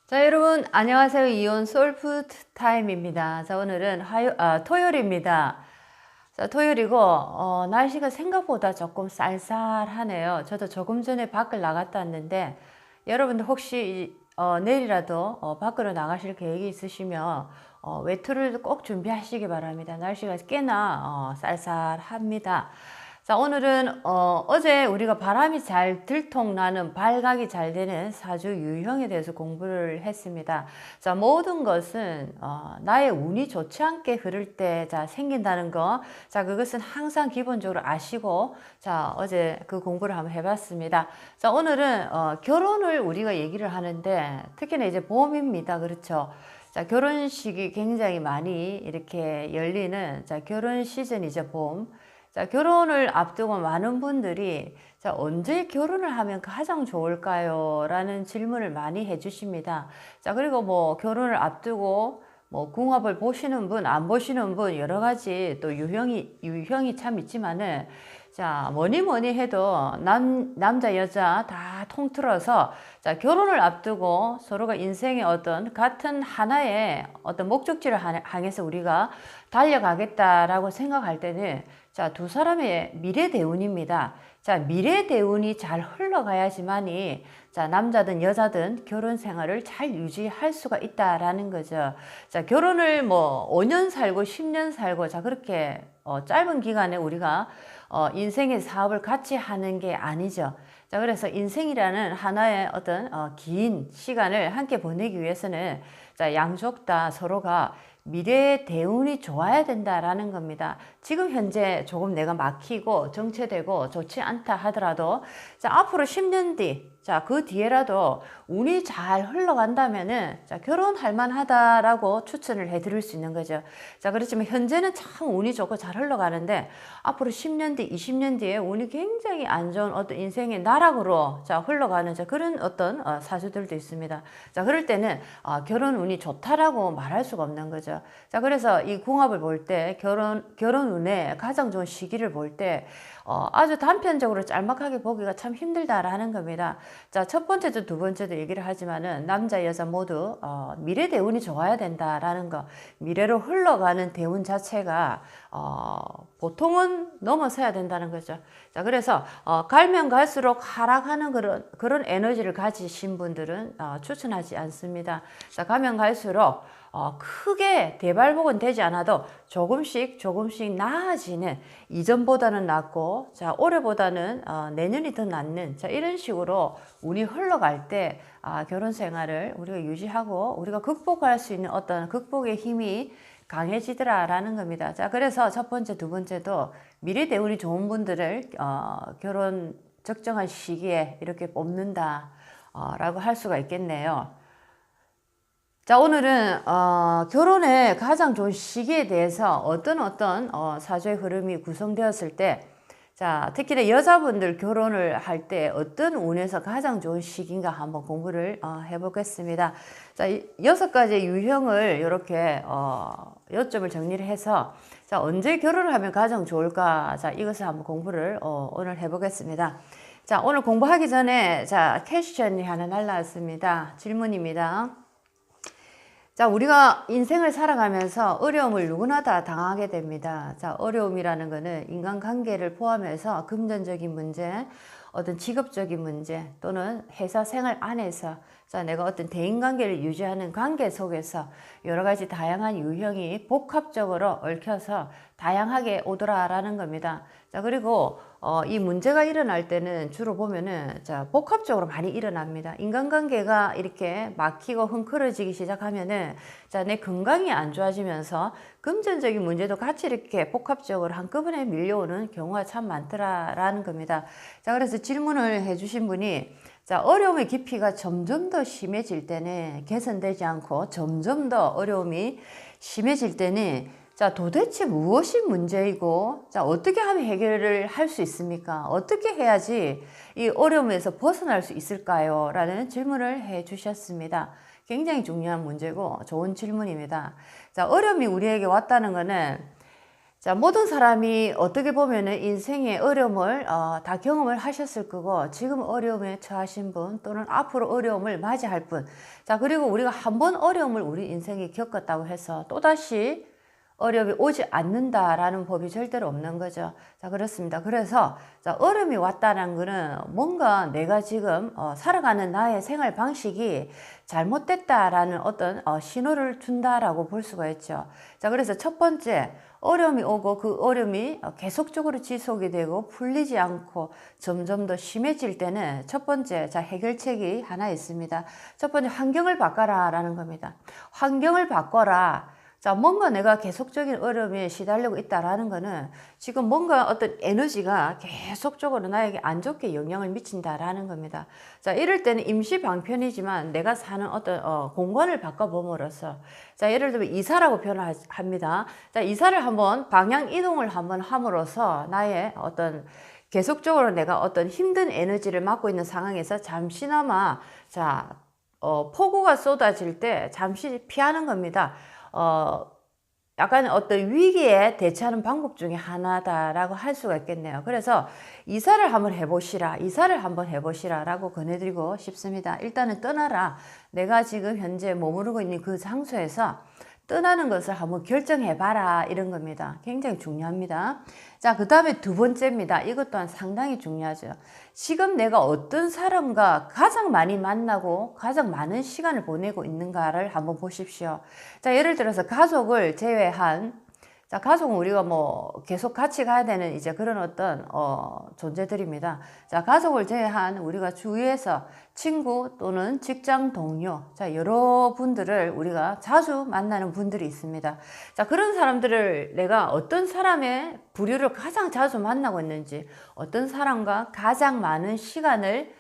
자, 여러분 안녕하세요. 이온 솔푸드 타임입니다. 자, 오늘은 토요일입니다. 자, 토요일이고 날씨가 생각보다 조금 쌀쌀하네요. 저도 조금 전에 밖을 나갔다 왔는데 여러분들 혹시 내일이라도 밖으로 나가실 계획이 있으시면 외투를 꼭 준비하시기 바랍니다. 날씨가 꽤나 쌀쌀합니다. 자, 오늘은 어제 우리가 바람이 잘 들통나는 발각이 잘 되는 사주 유형에 대해서 공부를 했습니다. 자, 모든 것은 나의 운이 좋지 않게 흐를 때 생긴다는 거, 자, 그것은 항상 기본적으로 아시고, 자, 어제 그 공부를 한번 해봤습니다. 자, 오늘은 결혼을 우리가 얘기를 하는데 특히나 이제 봄입니다. 그렇죠? 자, 결혼식이 굉장히 많이 이렇게 열리는, 자, 결혼 시즌이죠, 봄. 자, 결혼을 앞두고 많은 분들이 자, 언제 결혼을 하면 가장 좋을까요? 라는 질문을 많이 해주십니다. 자, 그리고 뭐 결혼을 앞두고 뭐 궁합을 보시는 분, 안 보시는 분 여러 가지 또 유형이 참 있지만은 자, 뭐니 해도 남자 여자 다 통틀어서 자, 결혼을 앞두고 서로가 인생의 어떤 같은 하나의 어떤 목적지를 향해서 우리가 달려가겠다라고 생각할 때는 자, 두 사람의 미래 대운입니다. 자, 미래 대운이 잘 흘러가야지만이 자, 남자든 여자든 결혼 생활을 잘 유지할 수가 있다라는 거죠. 자, 결혼을 뭐 5년 살고 10년 살고 자, 그렇게 짧은 기간에 우리가 인생의 사업을 같이 하는 게 아니죠. 자, 그래서 인생이라는 하나의 어떤 긴 시간을 함께 보내기 위해서는 자, 양쪽 다 서로가 미래의 대운이 좋아야 된다라는 겁니다. 지금 현재 조금 내가 막히고 정체되고 좋지 않다 하더라도 자, 앞으로 10년 뒤, 자, 그 뒤에라도 운이 잘 흘러간다면은 자, 결혼할 만하다라고 추천을 해 드릴 수 있는 거죠. 자, 그렇지만 현재는 참 운이 좋고 잘 흘러가는데 앞으로 10년 뒤, 20년 뒤에 운이 굉장히 안 좋은 어떤 인생의 나락으로 자, 흘러가는 자, 그런 어떤 사주들도 있습니다. 자, 그럴 때는 결혼 운이 좋다라고 말할 수가 없는 거죠. 자, 그래서 이 궁합을 볼 때 결혼 운에 가장 좋은 시기를 볼 때 아주 단편적으로 짤막하게 보기가 참 힘들다라는 겁니다. 자, 첫 번째도 두 번째도 얘기를 하지만은 남자 여자 모두 미래 대운이 좋아야 된다라는 거. 미래로 흘러가는 대운 자체가 보통은 넘어서야 된다는 거죠. 자, 그래서 갈면 갈수록 하락하는 그런 에너지를 가지신 분들은 추천하지 않습니다. 자, 가면 갈수록 크게 대발복은 되지 않아도 조금씩 나아지는, 이전보다는 낫고 자, 올해보다는 내년이 더 낫는 자, 이런 식으로 운이 흘러갈 때 결혼 생활을 우리가 유지하고 우리가 극복할 수 있는 어떤 극복의 힘이 강해지더라라는 겁니다. 자, 그래서 첫 번째, 두 번째도 미래 대운이 좋은 분들을 결혼 적정한 시기에 이렇게 뽑는다 라고 할 수가 있겠네요. 자, 오늘은 결혼의 가장 좋은 시기에 대해서 어떤 사주의 흐름이 구성되었을 때, 자, 특히나 여자분들 결혼을 할 때 어떤 운에서 가장 좋은 시기인가 한번 공부를 해보겠습니다. 자, 6가지 유형을 이렇게 요점을 정리를 해서 자, 언제 결혼을 하면 가장 좋을까? 자, 이것을 한번 공부를 오늘 해보겠습니다. 자, 오늘 공부하기 전에 자, 퀘스천이 하나 날라왔습니다. 질문입니다. 자, 우리가 인생을 살아가면서 어려움을 누구나 다 당하게 됩니다. 자, 어려움이라는 것은 인간관계를 포함해서 금전적인 문제, 어떤 직업적인 문제 또는 회사 생활 안에서 자, 내가 어떤 대인관계를 유지하는 관계 속에서 여러 가지 다양한 유형이 복합적으로 얽혀서 다양하게 오더라라는 겁니다. 자, 그리고 이 문제가 일어날 때는 주로 보면은 자, 복합적으로 많이 일어납니다. 인간관계가 이렇게 막히고 흥크러지기 시작하면은 자, 내 건강이 안 좋아지면서 금전적인 문제도 같이 이렇게 복합적으로 한꺼번에 밀려오는 경우가 참 많더라라는 겁니다. 자, 그래서 질문을 해주신 분이 자, 어려움의 깊이가 점점 더 심해질 때는 개선되지 않고 점점 더 어려움이 심해질 때는 자, 도대체 무엇이 문제이고 자, 어떻게 하면 해결을 할 수 있습니까? 어떻게 해야지 이 어려움에서 벗어날 수 있을까요? 라는 질문을 해 주셨습니다. 굉장히 중요한 문제고 좋은 질문입니다. 자, 어려움이 우리에게 왔다는 거는 자, 모든 사람이 어떻게 보면은 인생의 어려움을 다 경험을 하셨을 거고, 지금 어려움에 처하신 분 또는 앞으로 어려움을 맞이할 분. 자, 그리고 우리가 한 번 어려움을 우리 인생에 겪었다고 해서 또다시 어려움이 오지 않는다라는 법이 절대로 없는 거죠. 자, 그렇습니다. 그래서 자, 어려움이 왔다는 거는 뭔가 내가 지금 살아가는 나의 생활 방식이 잘못됐다라는 어떤 신호를 준다라고 볼 수가 있죠. 자, 그래서 첫 번째, 어려움이 오고 그 어려움이 계속적으로 지속이 되고 풀리지 않고 점점 더 심해질 때는 첫 번째, 자, 해결책이 하나 있습니다. 첫 번째, 환경을 바꿔라라는 겁니다. 환경을 바꿔라. 자, 뭔가 내가 계속적인 어려움에 시달리고 있다라는 거는 지금 뭔가 어떤 에너지가 계속적으로 나에게 안 좋게 영향을 미친다라는 겁니다. 자, 이럴 때는 임시 방편이지만 내가 사는 어떤 공간을 바꿔봄으로써, 자, 예를 들면 이사라고 표현합니다. 자, 이사를 한번 방향 이동을 한번 함으로써 나의 어떤 계속적으로 내가 어떤 힘든 에너지를 맡고 있는 상황에서 잠시나마 자, 폭우가 쏟아질 때 잠시 피하는 겁니다. 약간 어떤 위기에 대처하는 방법 중에 하나다라고 할 수가 있겠네요. 그래서 이사를 한번 해보시라, 이사를 한번 해보시라 라고 권해드리고 싶습니다. 일단은 떠나라. 내가 지금 현재 머무르고 있는 그 장소에서 떠나는 것을 한번 결정해봐라, 이런 겁니다. 굉장히 중요합니다. 자, 그 다음에 두 번째입니다. 이것 또한 상당히 중요하죠. 지금 내가 어떤 사람과 가장 많이 만나고 가장 많은 시간을 보내고 있는가를 한번 보십시오. 자, 예를 들어서 가족을 제외한, 자, 가족은 우리가 뭐 계속 같이 가야 되는 이제 그런 어떤 존재들입니다. 자, 가족을 제외한 우리가 주위에서 친구 또는 직장 동료, 자, 여러 분들을 우리가 자주 만나는 분들이 있습니다. 자, 그런 사람들을 내가 어떤 사람의 부류를 가장 자주 만나고 있는지, 어떤 사람과 가장 많은 시간을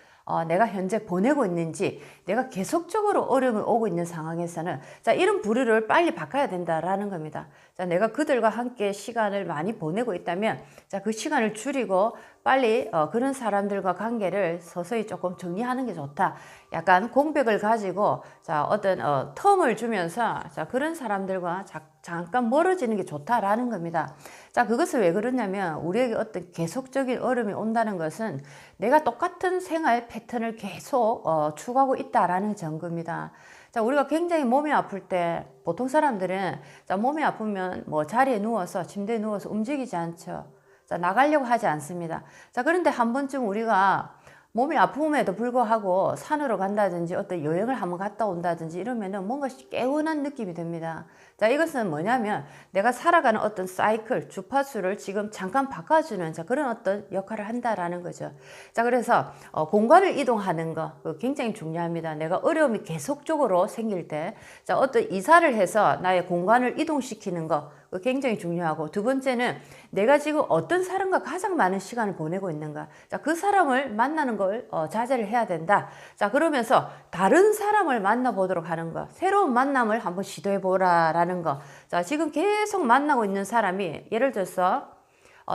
내가 현재 보내고 있는지, 내가 계속적으로 어려움이 오고 있는 상황에서는 자, 이런 부류를 빨리 바꿔야 된다라는 겁니다. 자, 내가 그들과 함께 시간을 많이 보내고 있다면 자, 그 시간을 줄이고 빨리 그런 사람들과 관계를 서서히 조금 정리하는 게 좋다. 약간 공백을 가지고 자, 어떤 텀을 주면서 자, 그런 사람들과 잠깐 멀어지는 게 좋다라는 겁니다. 자, 그것을 왜 그러냐면 우리에게 어떤 계속적인 어려움이 온다는 것은 내가 똑같은 생활 패턴을 계속 추구하고 있다라는 증거입니다. 자, 우리가 굉장히 몸이 아플 때 보통 사람들은 자, 몸이 아프면 뭐 자리에 누워서 침대에 누워서 움직이지 않죠. 자, 나가려고 하지 않습니다. 자, 그런데 한 번쯤 우리가 몸이 아픔에도 불구하고 산으로 간다든지 어떤 여행을 한번 갔다 온다든지 이러면은 뭔가 개운한 느낌이 듭니다. 자, 이것은 뭐냐면 내가 살아가는 어떤 사이클, 주파수를 지금 잠깐 바꿔주는 자, 그런 어떤 역할을 한다라는 거죠. 자, 그래서 공간을 이동하는 거 굉장히 중요합니다. 내가 어려움이 계속적으로 생길 때 자, 어떤 이사를 해서 나의 공간을 이동시키는 거 굉장히 중요하고, 두 번째는 내가 지금 어떤 사람과 가장 많은 시간을 보내고 있는가. 자, 그 사람을 만나는 걸 자제를 해야 된다. 자, 그러면서 다른 사람을 만나보도록 하는 거, 새로운 만남을 한번 시도해보라 라는 거. 자, 지금 계속 만나고 있는 사람이 예를 들어서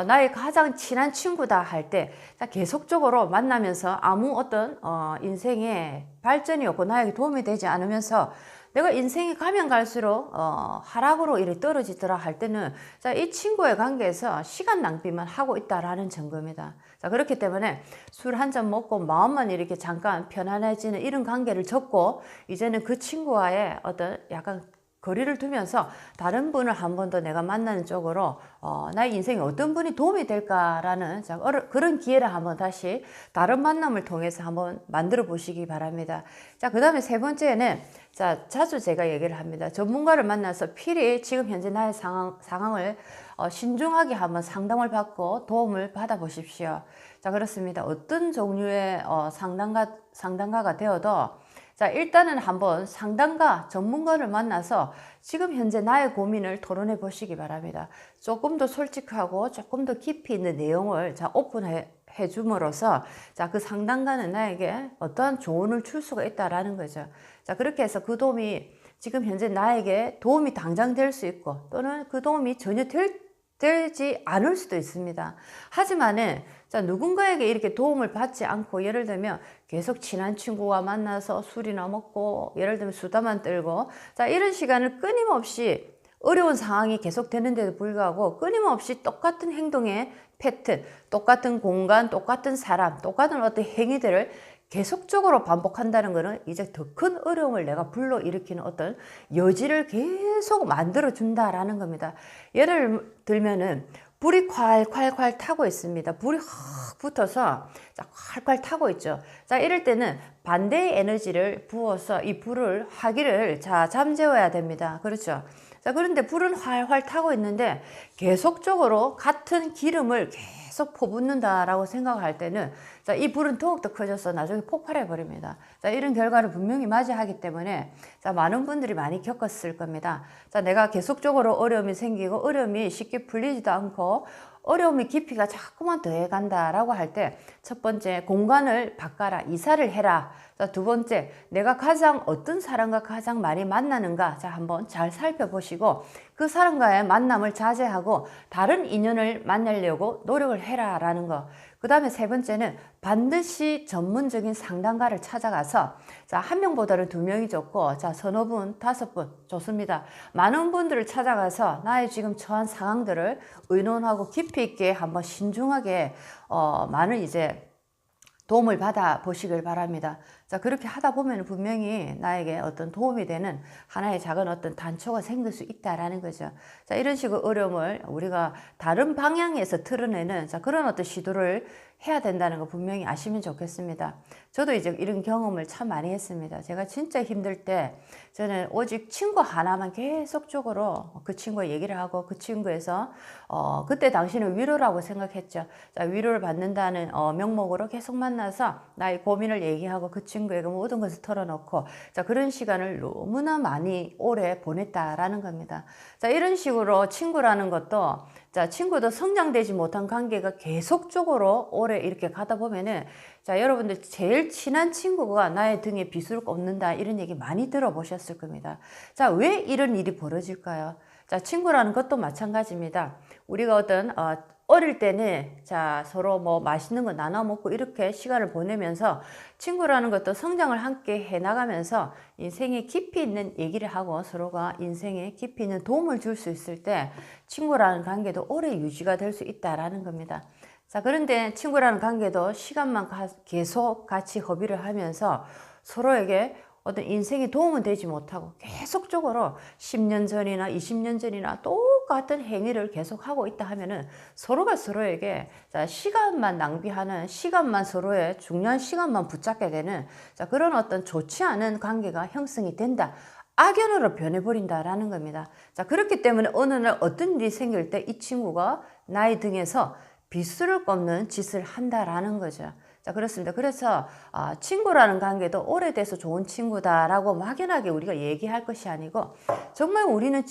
나의 가장 친한 친구다 할 때 계속적으로 만나면서 아무 어떤 인생의 발전이 없고 나에게 도움이 되지 않으면서 내가 인생이 가면 갈수록 하락으로 이렇게 떨어지더라 할 때는 자, 이 친구의 관계에서 시간 낭비만 하고 있다라는 증거입니다. 자, 그렇기 때문에 술 한 잔 먹고 마음만 이렇게 잠깐 편안해지는 이런 관계를 접고 이제는 그 친구와의 어떤 약간 거리를 두면서 다른 분을 한 번 더 내가 만나는 쪽으로 나의 인생에 어떤 분이 도움이 될까라는 자, 그런 기회를 한번 다시 다른 만남을 통해서 한번 만들어 보시기 바랍니다. 자, 그 다음에 세 번째는 자, 자주 제가 얘기를 합니다. 전문가를 만나서 필히 지금 현재 나의 상황을 신중하게 한번 상담을 받고 도움을 받아 보십시오. 자, 그렇습니다. 어떤 종류의 상담가가 되어도 자, 일단은 한번 상담가, 전문가를 만나서 지금 현재 나의 고민을 토론해 보시기 바랍니다. 조금 더 솔직하고 조금 더 깊이 있는 내용을 자, 오픈해 줌으로써 자, 그 상담가는 나에게 어떠한 조언을 줄 수가 있다라는 거죠. 자, 그렇게 해서 그 도움이 지금 현재 나에게 도움이 당장 될 수 있고 또는 그 도움이 전혀 되지 않을 수도 있습니다. 하지만은 자, 누군가에게 이렇게 도움을 받지 않고 예를 들면 계속 친한 친구와 만나서 술이나 먹고 예를 들면 수다만 떨고 자, 이런 시간을 끊임없이 어려운 상황이 계속되는데도 불구하고 끊임없이 똑같은 행동의 패턴, 똑같은 공간, 똑같은 사람, 똑같은 어떤 행위들을 계속적으로 반복한다는 것은 이제 더 큰 어려움을 내가 불러일으키는 어떤 여지를 계속 만들어 준다라는 겁니다. 예를 들면은 불이 콸콸콸 타고 있습니다. 불이 확 붙어서 자, 콸콸 타고 있죠. 자, 이럴 때는 반대의 에너지를 부어서 이 불을 화기를 자, 잠재워야 됩니다. 그렇죠. 자, 그런데 불은 활활 타고 있는데 계속적으로 같은 기름을 계속 퍼붓는다라고 생각할 때는 자, 이 불은 더욱더 커져서 나중에 폭발해 버립니다. 자, 이런 결과를 분명히 맞이하기 때문에 자, 많은 분들이 많이 겪었을 겁니다. 자, 내가 계속적으로 어려움이 생기고 어려움이 쉽게 풀리지도 않고 어려움의 깊이가 자꾸만 더해 간다라고 할 때 첫 번째 공간을 바꿔라, 이사를 해라. 자, 두 번째 내가 가장 어떤 사람과 가장 많이 만나는가 자, 한번 잘 살펴보시고 그 사람과의 만남을 자제하고 다른 인연을 만나려고 노력을 해라 라는 거. 그 다음에 세 번째는 반드시 전문적인 상담가를 찾아가서 자, 한 명보다는 두 명이 좋고 자, 서너 분, 다섯 분 좋습니다. 많은 분들을 찾아가서 나의 지금 처한 상황들을 의논하고 깊이 있게 한번 신중하게 많은 이제 도움을 받아 보시길 바랍니다. 자, 그렇게 하다 보면 분명히 나에게 어떤 도움이 되는 하나의 작은 어떤 단초가 생길 수 있다라는 거죠. 자, 이런 식의 어려움을 우리가 다른 방향에서 틀어내는 자, 그런 어떤 시도를 해야 된다는 거 분명히 아시면 좋겠습니다. 저도 이제 이런 경험을 참 많이 했습니다. 제가 진짜 힘들 때 저는 오직 친구 하나만 계속적으로 그 친구와 얘기를 하고 그 친구에서 그때 당시는 위로라고 생각했죠. 자, 위로를 받는다는 명목으로 계속 만나서 나의 고민을 얘기하고 그 친구에게 모든 것을 털어놓고 자, 그런 시간을 너무나 많이 오래 보냈다라는 겁니다. 자, 이런 식으로 친구라는 것도 자, 친구도 성장되지 못한 관계가 계속적으로 오래 이렇게 가다 보면은 자, 여러분들 제일 친한 친구가 나의 등에 비수를 꽂는다 이런 얘기 많이 들어보셨을 겁니다. 자, 왜 이런 일이 벌어질까요? 자, 친구라는 것도 마찬가지입니다. 우리가 어떤 어릴 때는 자, 서로 뭐 맛있는 거 나눠 먹고 이렇게 시간을 보내면서 친구라는 것도 성장을 함께 해 나가면서 인생에 깊이 있는 얘기를 하고 서로가 인생에 깊이 있는 도움을 줄 수 있을 때 친구라는 관계도 오래 유지가 될 수 있다라는 겁니다. 자, 그런데 친구라는 관계도 시간만 계속 같이 허비를 하면서 서로에게 어떤 인생에 도움은 되지 못하고 계속적으로 10년 전이나 20년 전이나 똑같은 행위를 계속하고 있다 하면은 서로가 서로에게 자, 시간만 낭비하는 시간만 서로의 중요한 시간만 붙잡게 되는 자, 그런 어떤 좋지 않은 관계가 형성이 된다. 악연으로 변해버린다라는 겁니다. 자, 그렇기 때문에 어느 날 어떤 일이 생길 때 이 친구가 나의 등에서 비수를 꼽는 짓을 한다라는 거죠. 자, 그렇습니다. 그래서 친구라는 관계도 오래돼서 좋은 친구다라고 막연하게 우리가 얘기할 것이 아니고 정말 우리는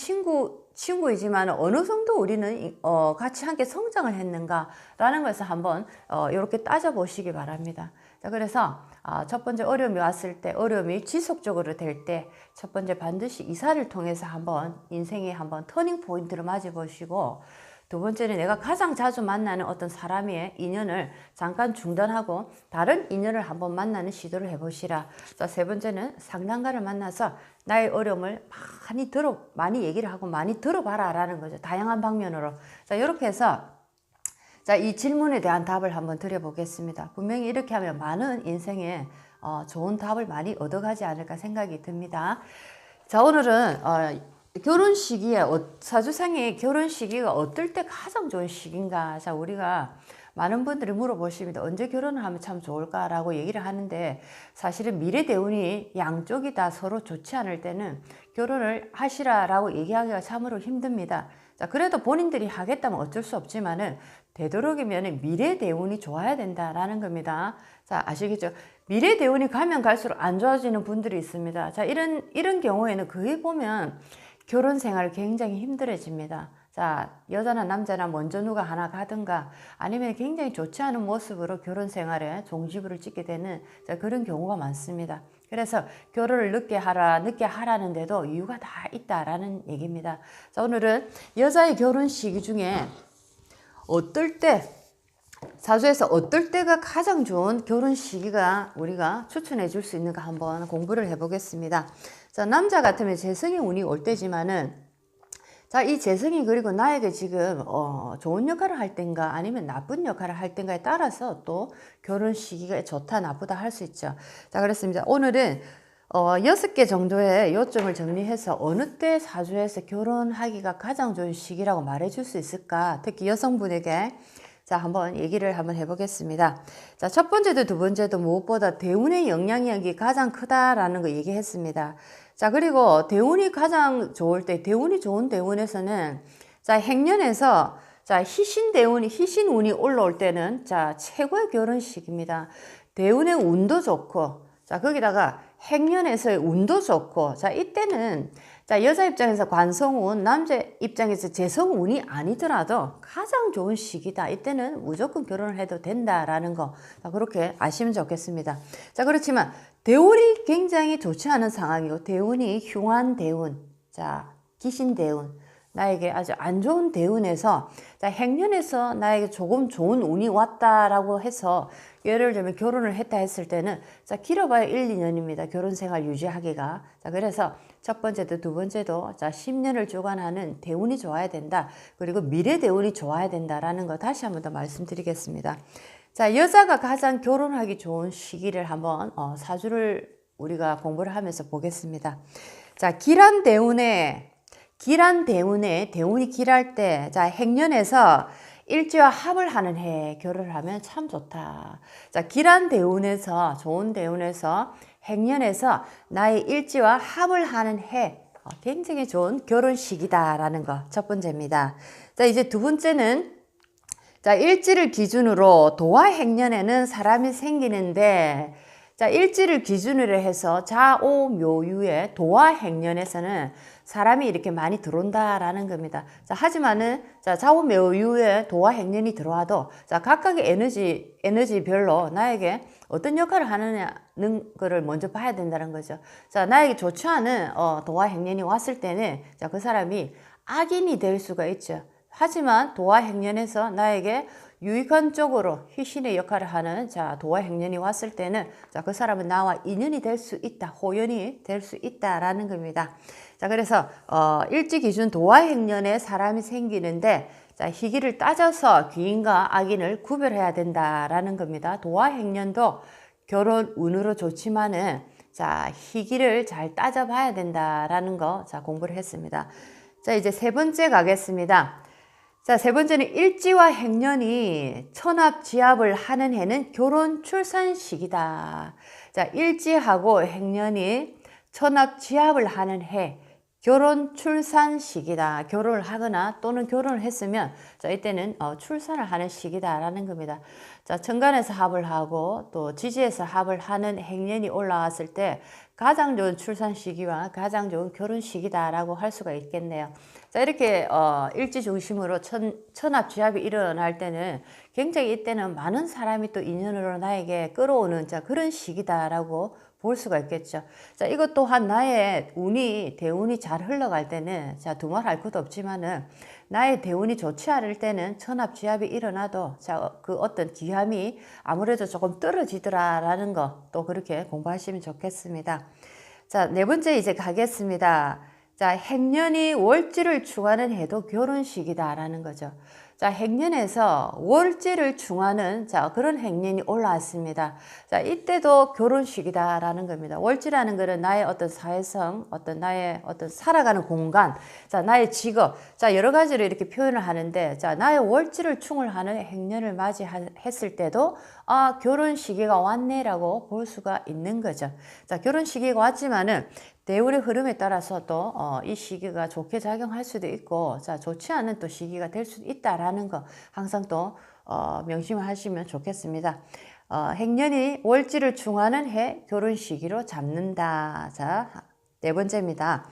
친구이지만 어느 정도 우리는 같이 함께 성장을 했는가라는 것을 한번 이렇게 따져보시기 바랍니다. 자, 그래서 첫 번째 어려움이 왔을 때 어려움이 지속적으로 될 때 첫 번째 반드시 이사를 통해서 한번 인생의 한번 터닝 포인트를 맞아보시고 두 번째는 내가 가장 자주 만나는 어떤 사람의 인연을 잠깐 중단하고 다른 인연을 한번 만나는 시도를 해보시라. 자, 세 번째는 상담가를 만나서 나의 어려움을 많이 얘기를 하고 많이 들어봐라 라는 거죠. 다양한 방면으로. 자, 이렇게 해서 자, 이 질문에 대한 답을 한번 드려보겠습니다. 분명히 이렇게 하면 많은 인생에 좋은 답을 많이 얻어가지 않을까 생각이 듭니다. 자, 오늘은 결혼 시기에 사주상의 결혼 시기가 어떨 때 가장 좋은 시기인가? 자, 우리가 많은 분들이 물어보십니다. 언제 결혼을 하면 참 좋을까라고 얘기를 하는데 사실은 미래 대운이 양쪽이 다 서로 좋지 않을 때는 결혼을 하시라라고 얘기하기가 참으로 힘듭니다. 자, 그래도 본인들이 하겠다면 어쩔 수 없지만은 되도록이면 미래 대운이 좋아야 된다라는 겁니다. 자, 아시겠죠? 미래 대운이 가면 갈수록 안 좋아지는 분들이 있습니다. 자, 이런 경우에는 거의 보면 결혼 생활 굉장히 힘들어집니다. 자, 여자나 남자나 먼저 누가 하나 가든가 아니면 굉장히 좋지 않은 모습으로 결혼 생활에 종지부를 찍게 되는 자, 그런 경우가 많습니다. 그래서 결혼을 늦게 하라는데도 이유가 다 있다라는 얘기입니다. 자, 오늘은 여자의 결혼 시기 중에 어떨 때 사주에서 어떨 때가 가장 좋은 결혼 시기가 우리가 추천해 줄 수 있는가 한번 공부를 해보겠습니다. 자, 남자 같으면 재성의 운이 올 때지만은 자, 이 재성이 그리고 나에게 지금 좋은 역할을 할 땐가 아니면 나쁜 역할을 할 땐가에 따라서 또 결혼 시기가 좋다 나쁘다 할 수 있죠. 자, 그렇습니다. 오늘은 6개 정도의 요점을 정리해서 어느 때 사주에서 결혼하기가 가장 좋은 시기라고 말해줄 수 있을까? 특히 여성분에게 자, 한번 얘기를 한번 해보겠습니다. 자, 첫 번째도 두 번째도 무엇보다 대운의 영향력이 가장 크다라는 거 얘기했습니다. 자, 그리고 대운이 가장 좋을 때, 대운이 좋은 대운에서는 자, 행년에서 자, 희신운이 올라올 때는 자, 최고의 결혼식입니다. 대운의 운도 좋고, 자, 거기다가 행년에서의 운도 좋고, 자, 이때는 자, 여자 입장에서 관성운, 남자 입장에서 재성운이 아니더라도 가장 좋은 시기다. 이때는 무조건 결혼을 해도 된다라는 거. 자, 그렇게 아시면 좋겠습니다. 자, 그렇지만 대운이 굉장히 좋지 않은 상황이고, 대운이 흉한 대운, 자, 기신 대운, 나에게 아주 안 좋은 대운에서 자, 행년에서 나에게 조금 좋은 운이 왔다라고 해서 예를 들면 결혼을 했다 했을 때는 자, 길어봐야 1, 2년입니다. 결혼 생활 유지하기가. 자, 그래서 첫 번째도 두 번째도 자, 10년을 주관하는 대운이 좋아야 된다. 그리고 미래 대운이 좋아야 된다라는 거 다시 한번 더 말씀드리겠습니다. 자, 여자가 가장 결혼하기 좋은 시기를 한번 사주를 우리가 공부를 하면서 보겠습니다. 자, 길한 대운에 대운이 길할 때, 자, 행년에서 일지와 합을 하는 해 결혼을 하면 참 좋다. 자, 길한 대운에서, 좋은 대운에서, 행년에서 나의 일지와 합을 하는 해 굉장히 좋은 결혼 시기다라는 거 첫 번째입니다. 자, 이제 두 번째는 자, 일지를 기준으로 도화 행년에는 사람이 생기는데 자, 일지를 기준으로 해서 자오묘유의 도화 행년에서는 사람이 이렇게 많이 들어온다라는 겁니다. 자, 하지만은 자, 자오묘유의 도화 행년이 들어와도 자, 각각의 에너지별로 나에게 어떤 역할을 하느냐는 거를 먼저 봐야 된다는 거죠. 자, 나에게 좋지 않은 도화 행년이 왔을 때는 자, 그 사람이 악인이 될 수가 있죠. 하지만 도화 행년에서 나에게 유익한 쪽으로 희신의 역할을 하는 자, 도화 행년이 왔을 때는 자, 그 사람은 나와 인연이 될 수 있다, 호연이 될 수 있다라는 겁니다. 자, 그래서 일지 기준 도화 행년에 사람이 생기는데 자, 희기를 따져서 귀인과 악인을 구별해야 된다라는 겁니다. 도화 행년도 결혼 운으로 좋지만은 자, 희기를 잘 따져봐야 된다라는 거 자, 공부를 했습니다. 자, 이제 세 번째 가겠습니다. 자, 세 번째는 일지와 행년이 천합지합을 하는 해는 결혼 출산 시기다. 자, 일지하고 행년이 천합지합을 하는 해, 결혼 출산 시기다. 결혼을 하거나 또는 결혼을 했으면 자, 이때는 출산을 하는 시기다라는 겁니다. 자, 천간에서 합을 하고 또 지지에서 합을 하는 행년이 올라왔을 때 가장 좋은 출산 시기와 가장 좋은 결혼 시기다라고 할 수가 있겠네요. 자, 이렇게 일지 중심으로 천합지합이 일어날 때는 굉장히 이때는 많은 사람이 또 인연으로 나에게 끌어오는 자, 그런 시기다라고 볼 수가 있겠죠. 자, 이것 또한 나의 대운이 잘 흘러갈 때는 자, 두말할 것도 없지만은 나의 대운이 좋지 않을 때는 천합지합이 일어나도 자, 그 어떤 기함이 아무래도 조금 떨어지더라라는 거 또 그렇게 공부하시면 좋겠습니다. 자, 네 번째 이제 가겠습니다. 자, 행년이 월지를 충하는 해도 결혼식이다라는 거죠. 자, 행년에서 월지를 충하는 자, 그런 행년이 올라왔습니다. 자, 이때도 결혼식이다라는 겁니다. 월지라는 것은 나의 어떤 사회성, 나의 살아가는 공간, 자, 나의 직업, 자, 여러 가지로 이렇게 표현을 하는데, 자, 나의 월지를 충을 하는 행년을 맞이했을 때도 결혼 시기가 왔네라고 볼 수가 있는 거죠. 자, 결혼 시기가 왔지만은 대운의 흐름에 따라서 또 이 시기가 좋게 작용할 수도 있고 자, 좋지 않은 또 시기가 될 수도 있다라는 거 항상 또 명심을 하시면 좋겠습니다. 행년이 월지를 충하는 해 결혼 시기로 잡는다. 자, 네 번째입니다.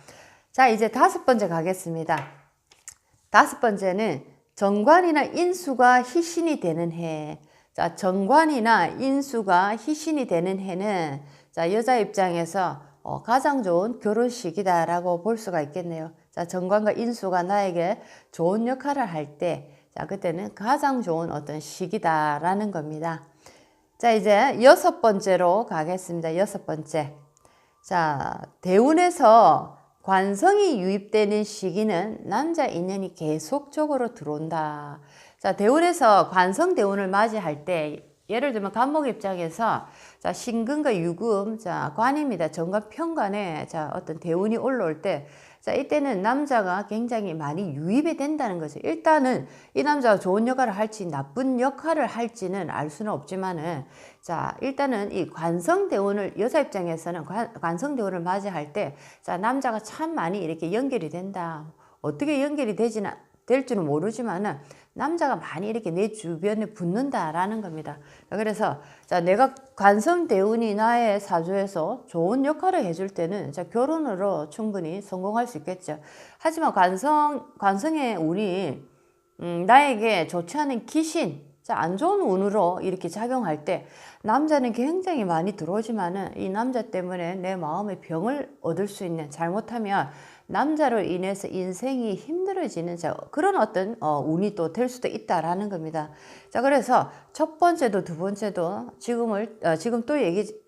자, 이제 다섯 번째 가겠습니다. 다섯 번째는 정관이나 인수가 희신이 되는 해. 자, 정관이나 인수가 희신이 되는 해는 자, 여자 입장에서 가장 좋은 결혼식이다라고 볼 수가 있겠네요. 자, 정관과 인수가 나에게 좋은 역할을 할 때, 자, 그때는 가장 좋은 어떤 시기다라는 겁니다. 자, 이제 여섯 번째로 가겠습니다. 여섯 번째. 자, 대운에서 관성이 유입되는 시기는 남자 인연이 계속적으로 들어온다. 자, 대운에서 관성 대운을 맞이할 때 예를 들면 간목 입장에서 자, 신금과 유금, 자, 관입니다. 정관 편관에 자, 어떤 대운이 올라올 때 자, 이때는 남자가 굉장히 많이 유입이 된다는 거죠. 일단은 이 남자가 좋은 역할을 할지 나쁜 역할을 할지는 알 수는 없지만은 자, 일단은 이 관성대운을 여자 입장에서는 관성대운을 맞이할 때 자, 남자가 참 많이 이렇게 연결이 된다. 어떻게 연결이 될지는 모르지만은 남자가 많이 이렇게 내 주변에 붙는다라는 겁니다. 그래서 자, 내가 관성 대운이 나의 사주에서 좋은 역할을 해줄 때는 자, 결혼으로 충분히 성공할 수 있겠죠. 하지만 관성의 운이 나에게 좋지 않은 기신, 자, 안 좋은 운으로 이렇게 작용할 때 남자는 굉장히 많이 들어오지만은 이 남자 때문에 내 마음의 병을 얻을 수 있는, 잘못하면 남자로 인해서 인생이 힘들어지는 그런 어떤 운이 또 될 수도 있다라는 겁니다. 자, 그래서 첫 번째도 두 번째도 지금 또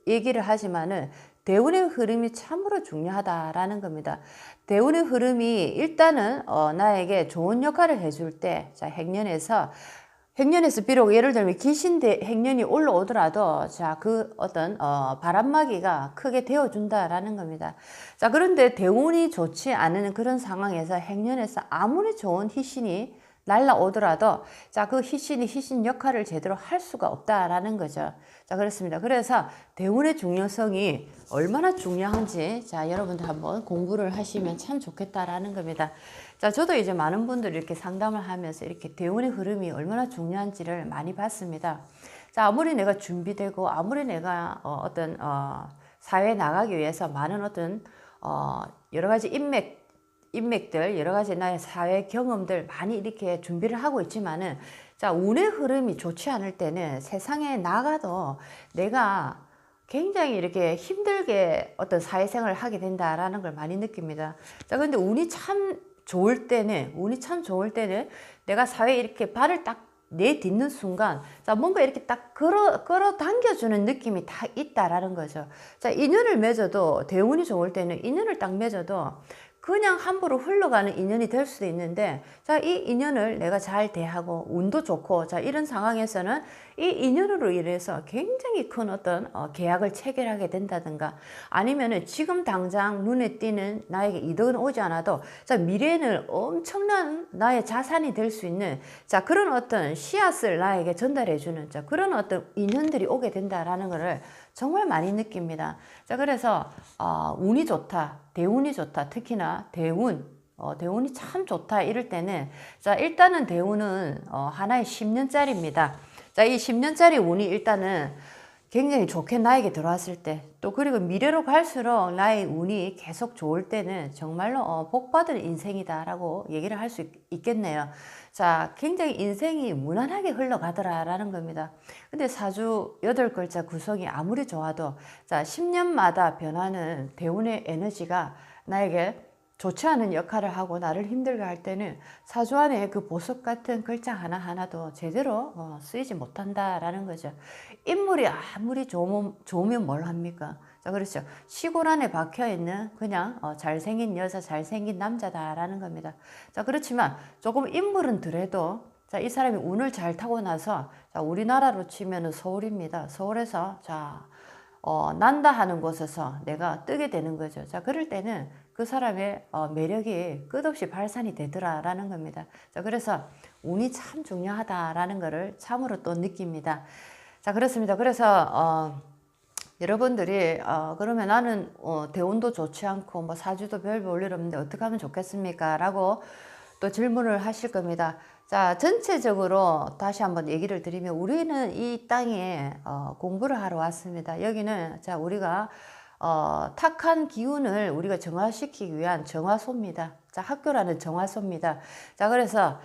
얘기를 하지만은 대운의 흐름이 참으로 중요하다라는 겁니다. 대운의 흐름이 일단은 나에게 좋은 역할을 해줄 때, 자, 행년에서 비록 예를 들면 귀신대 행년이 올라오더라도 자, 그 어떤 바람막이가 크게 되어준다라는 겁니다. 자, 그런데 대운이 좋지 않은 그런 상황에서 행년에서 아무리 좋은 희신이 날라오더라도 자, 그 희신 역할을 제대로 할 수가 없다라는 거죠. 자, 그렇습니다. 그래서 대운의 중요성이 얼마나 중요한지 자, 여러분들 한번 공부를 하시면 참 좋겠다라는 겁니다. 자, 저도 이제 많은 분들이 이렇게 상담을 하면서 이렇게 대운의 흐름이 얼마나 중요한지를 많이 봤습니다. 자, 아무리 내가 준비되고 아무리 내가 어떤 사회에 나가기 위해서 많은 어떤 여러 가지 인맥들, 여러 가지 나의 사회 경험들 많이 이렇게 준비를 하고 있지만은 자, 운의 흐름이 좋지 않을 때는 세상에 나가도 내가 굉장히 이렇게 힘들게 어떤 사회생활을 하게 된다라는 걸 많이 느낍니다. 자, 근데 운이 참 좋을 때는 내가 사회에 이렇게 발을 딱 내딛는 순간 자, 뭔가 이렇게 딱 끌어당겨주는 느낌이 다 있다라는 거죠. 자, 인연을 맺어도 대운이 좋을 때는 인연을 딱 맺어도 그냥 함부로 흘러가는 인연이 될 수도 있는데 자, 이 인연을 내가 잘 대하고 운도 좋고 자, 이런 상황에서는 이 인연으로 인해서 굉장히 큰 어떤 계약을 체결하게 된다든가 아니면은 지금 당장 눈에 띄는 나에게 이득은 오지 않아도 자, 미래에는 엄청난 나의 자산이 될 수 있는 자, 그런 어떤 씨앗을 나에게 전달해 주는 자, 그런 어떤 인연들이 오게 된다라는 것을 정말 많이 느낍니다. 자, 그래서 운이 좋다, 대운이 좋다, 특히나 대운이 참 좋다 이럴 때는 자, 일단은 대운은 하나의 10년짜리입니다. 자, 이 10년짜리 운이 일단은 굉장히 좋게 나에게 들어왔을 때 또 그리고 미래로 갈수록 나의 운이 계속 좋을 때는 정말로 복받은 인생이다라고 얘기를 할 수 있겠네요. 자, 굉장히 인생이 무난하게 흘러가더라라는 겁니다. 근데 사주 8글자 구성이 아무리 좋아도 자, 10년마다 변하는 대운의 에너지가 나에게 좋지 않은 역할을 하고 나를 힘들게 할 때는 사주 안에 그 보석 같은 글자 하나하나도 제대로 쓰이지 못한다라는 거죠. 인물이 아무리 좋으면 뭘 합니까? 자, 그렇죠. 시골 안에 박혀있는 그냥 잘생긴 여자, 잘생긴 남자다라는 겁니다. 자, 그렇지만 조금 인물은 덜해도 자, 이 사람이 운을 잘 타고 나서 자, 우리나라로 치면은 서울입니다. 서울에서 자, 난다 하는 곳에서 내가 뜨게 되는 거죠. 자, 그럴 때는 그 사람의 매력이 끝없이 발산이 되더라라는 겁니다. 자, 그래서 운이 참 중요하다라는 것을 참으로 또 느낍니다. 자, 그렇습니다. 그래서 여러분들이 그러면 나는 대운도 좋지 않고 뭐 사주도 별 볼 일 없는데 어떻게 하면 좋겠습니까? 라고 또 질문을 하실 겁니다. 자, 전체적으로 다시 한번 얘기를 드리면 우리는 이 땅에 공부를 하러 왔습니다. 여기는 자, 우리가 탁한 기운을 우리가 정화시키기 위한 정화소입니다. 자, 학교라는 정화소입니다. 자, 그래서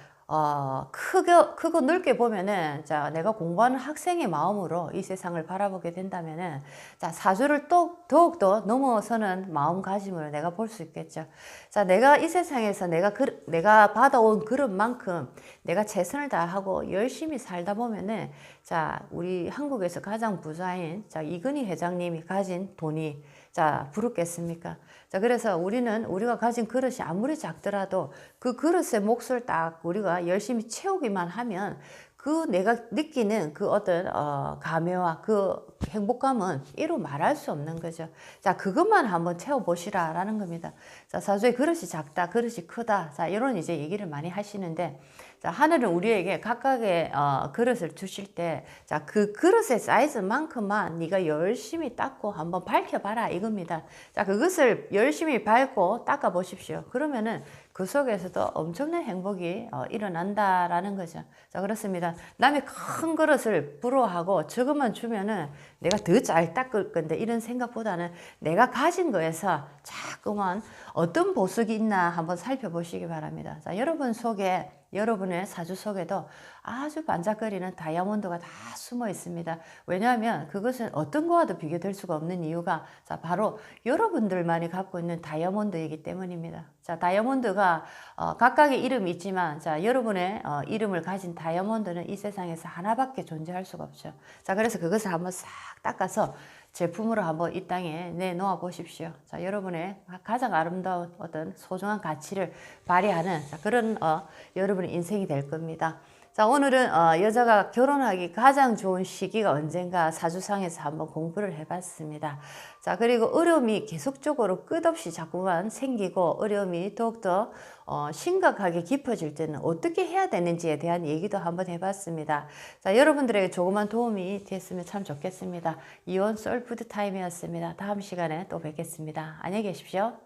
크고 넓게 보면은 자, 내가 공부하는 학생의 마음으로 이 세상을 바라보게 된다면은 자, 사주를 더욱더 넘어서는 마음가짐을 내가 볼 수 있겠죠. 자, 내가 이 세상에서 내가 받아온 그릇만큼 내가 최선을 다하고 열심히 살다 보면은 자, 우리 한국에서 가장 부자인 자, 이건희 회장님이 가진 돈이 자, 부럽겠습니까? 자, 그래서 우리가 가진 그릇이 아무리 작더라도 그 그릇의 몫을 딱 우리가 열심히 채우기만 하면 그 내가 느끼는 그 어떤 감회와 그 행복감은 이루 말할 수 없는 거죠. 자, 그것만 한번 채워보시라라는 겁니다. 자, 사주의 그릇이 작다, 그릇이 크다. 자, 이런 이제 얘기를 많이 하시는데, 자, 하늘은 우리에게 각각의 그릇을 주실 때, 자, 그 그릇의 사이즈만큼만 네가 열심히 닦고 한번 밝혀봐라 이겁니다. 자, 그것을 열심히 밟고 닦아 보십시오. 그러면은 그 속에서도 엄청난 행복이 일어난다라는 거죠. 자, 그렇습니다. 남이 큰 그릇을 부러워하고 저것만 주면은 내가 더 잘 닦을 건데 이런 생각보다는 내가 가진 거에서 자꾸만 어떤 보석이 있나 한번 살펴보시기 바랍니다. 자, 여러분의 사주 속에도 아주 반짝거리는 다이아몬드가 다 숨어 있습니다. 왜냐하면 그것은 어떤 거와도 비교될 수가 없는 이유가 자, 바로 여러분들만이 갖고 있는 다이아몬드이기 때문입니다. 자, 다이아몬드가 각각의 이름이 있지만 자, 여러분의 이름을 가진 다이아몬드는 이 세상에서 하나밖에 존재할 수가 없죠. 자, 그래서 그것을 한번 싹 닦아서 제품으로 한번 이 땅에 내놓아 보십시오. 자, 여러분의 가장 아름다운 어떤 소중한 가치를 발휘하는 자, 그런 여러분의 인생이 될 겁니다. 자, 오늘은 여자가 결혼하기 가장 좋은 시기가 언젠가 사주상에서 한번 공부를 해봤습니다. 자, 그리고 어려움이 계속적으로 끝없이 자꾸만 생기고 어려움이 더욱더 심각하게 깊어질 때는 어떻게 해야 되는지에 대한 얘기도 한번 해봤습니다. 자, 여러분들에게 조그만 도움이 됐으면 참 좋겠습니다. 이온 솔푸드 타임이었습니다. 다음 시간에 또 뵙겠습니다. 안녕히 계십시오.